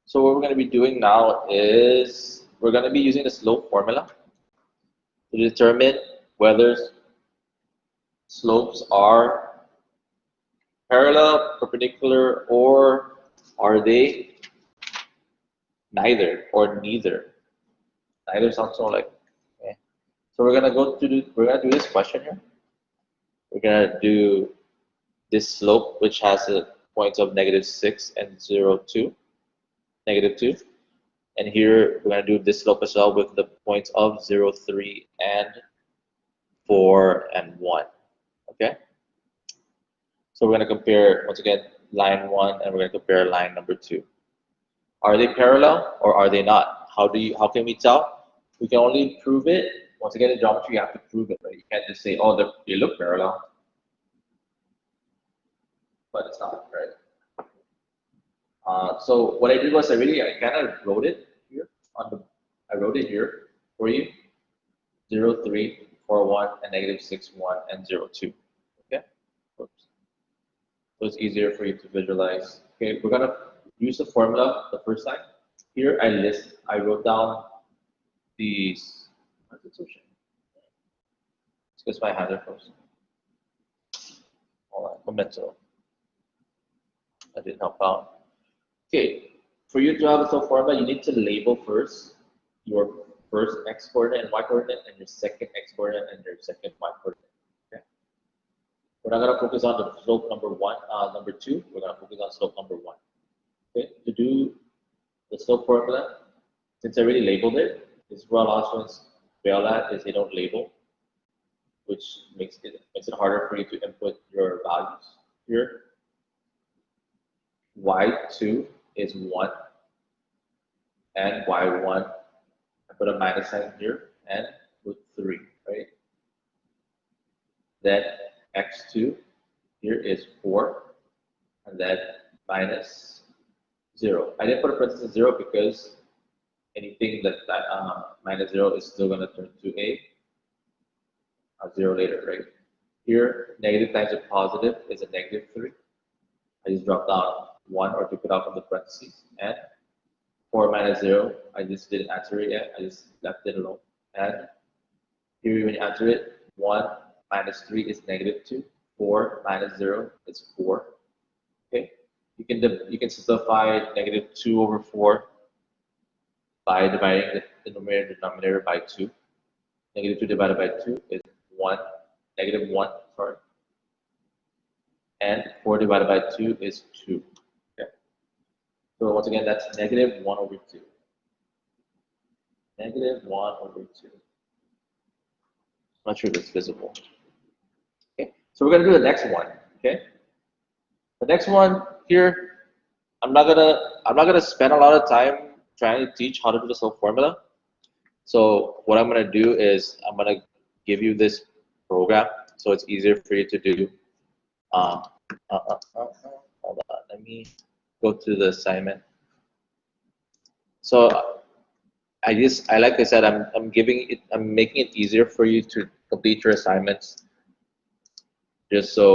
So what we're going to be doing now is we're going to be using the slope formula to determine whether slopes are parallel, perpendicular, or are they neither or neither. Neither sounds so like. Okay. So we're gonna do this question here. We're gonna do this slope which has a points of -6 and 0, 2, -2. And here we're gonna do this slope as well with the points of 0, 3, and 4 and 1. Okay. So we're gonna compare once again line 1 and we're gonna compare line number 2. Are they parallel or are they not? How can we tell? We can only prove it. Once again, in geometry, you have to prove it, right? You can't just say, oh, they look parallel, but it's not, right? So what I did was I kind of wrote it here I wrote it here for you, 0, 3, 4, 1, and -6, 1, and 0, 2. Okay. Oops. So it's easier for you to visualize. Okay, we're gonna use the formula the first time. Here I wrote down these. What's it so shiny? It's because my hands are closed. Hold on, momentum. That didn't help out. Okay, for you to have a slope formula, you need to label first your first x coordinate and y coordinate, and your second x coordinate and your second y coordinate. Okay. We're not gonna focus on the slope number 2. We're gonna focus on slope number 1. Okay. To do the slope formula, since I already labeled it, this is where a lot of students fail at, is they don't label, which makes it harder for you to input your values here. Y2 is 1, and Y1, I put a minus sign here, and put 3, right? Then X2 here is 4, and then minus 0. I didn't put a parenthesis 0 because anything that minus 0 is still going to turn to a 0 later, right? Here, negative times a positive is a -3. I just dropped down 1 or took it out from the parentheses. And 4 minus 0, I just didn't answer it yet. I just left it alone. And here, when you answer it, 1 minus 3 is -2. 4 minus 0 is 4. Okay. You can simplify -2/4 by dividing the numerator and denominator by 2. -2 divided by 2 is 1, -1, sorry. And 4 divided by 2 is 2. Okay. So once again, that's -1/2. -1/2. I'm not sure if it's visible. Okay. So we're gonna do the next one. Okay. The next one here, I'm not gonna spend a lot of time trying to teach how to do the slope formula. So what I'm gonna do is I'm gonna give you this program so it's easier for you to do. Hold on, let me go to the assignment. So like I said, I'm making it easier for you to complete your assignments, just so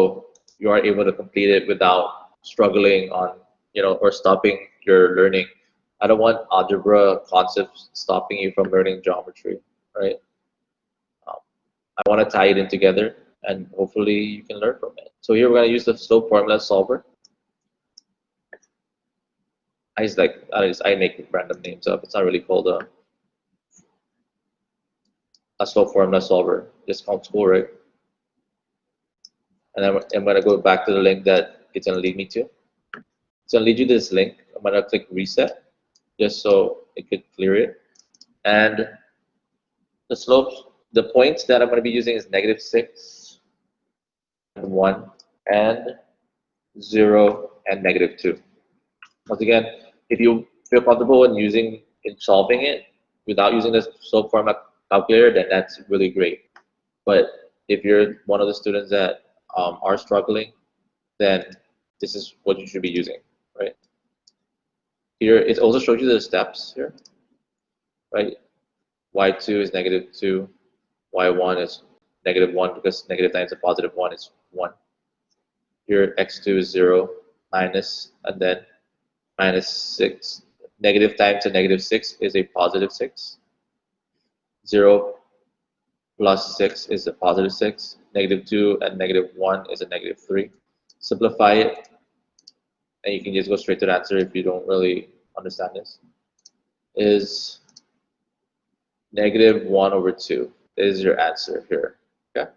you are able to complete it without struggling on, or stopping your learning. I don't want algebra concepts stopping you from learning geometry, right? I want to tie it in together, and hopefully you can learn from it. So here we're going to use the slope formula solver. I make random names up. It's not really called a slope formula solver. Just sounds cool, right? And then I'm going to go back to the link that it's going to lead me to. It's going to lead you to this link. I'm going to click reset just so it could clear it. And the slopes, the points that I'm going to be using is -6, and 1, and 0, and -2. Once again, if you feel comfortable in solving it without using the slope formula calculator, then that's really great. But if you're one of the students that are struggling, then this is what you should be using, right? Here, it also shows you the steps here, right? Y2 is -2, Y1 is -1 because negative times a positive 1 is 1. Here, X2 is 0, minus, and then -6, Negative times a negative 6 is a positive 6. 0 plus 6 is a positive 6. Negative 2 and negative 1 is a negative 3. Simplify it, and you can just go straight to the answer if you don't really understand this. Is negative 1 over 2 is your answer here. Okay.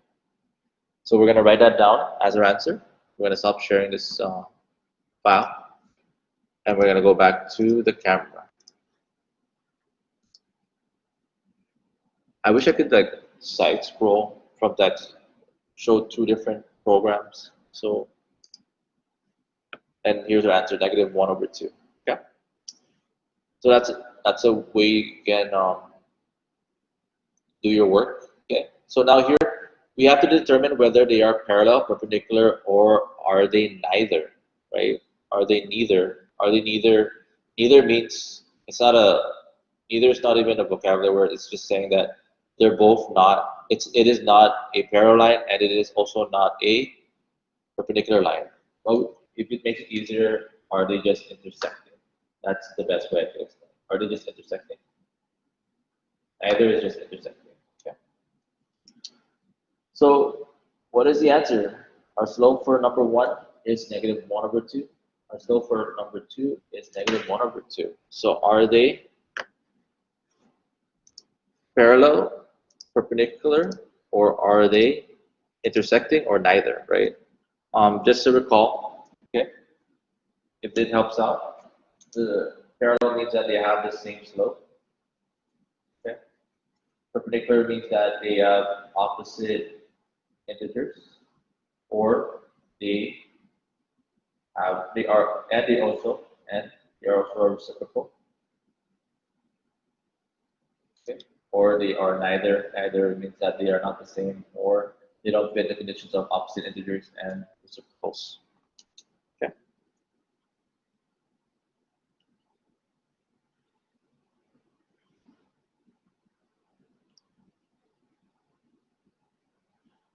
So we're going to write that down as our answer. We're going to stop sharing this file, and we're going to go back to the camera. I wish I could like side scroll from that, show two different programs. So, and here's our answer, negative 1 over 2. Okay. So that's a way you can do your work. Okay. So now here we have to determine whether they are parallel, perpendicular, or are they neither, right? Are they neither? Are they neither? Neither means it's not a, neither is not even a vocabulary word. It's just saying that they're both not, it is not a parallel line, and it is also not a perpendicular line. Well, if it makes it easier, are they just intersecting? That's the best way to explain. Are they just intersecting? Neither is just intersecting. Okay. So what is the answer? Our slope for number 1 is negative 1 over 2. Our slope for number 2 is negative 1 over 2. So are they parallel, perpendicular, or are they intersecting, or neither, right? Just to recall, okay, if it helps out, the parallel means that they have the same slope. Okay. Perpendicular means that they have opposite integers, or they have, they are, and they are also reciprocal. Okay. Or they are neither. Neither means that they are not the same, or they don't fit the conditions of opposite integers and reciprocals. Okay.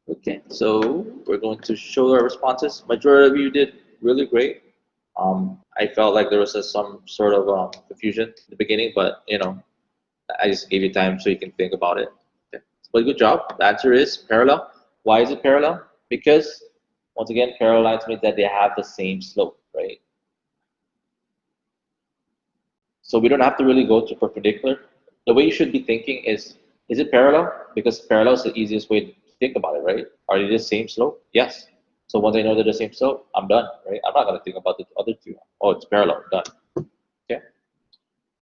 Okay, so we're going to show our responses. Majority of you did really great. I felt like there was some sort of confusion in the beginning, but you know, I just gave you time so you can think about it. Okay. But good job. The answer is parallel. Why is it parallel? Because once again, parallel lines means that they have the same slope, right? So we don't have to really go to perpendicular. The way you should be thinking is it parallel? Because parallel is the easiest way to think about it, right? Are they the same slope? Yes. So once I know they're the same slope, I'm done, right? I'm not going to think about the other two. Oh, it's parallel, done.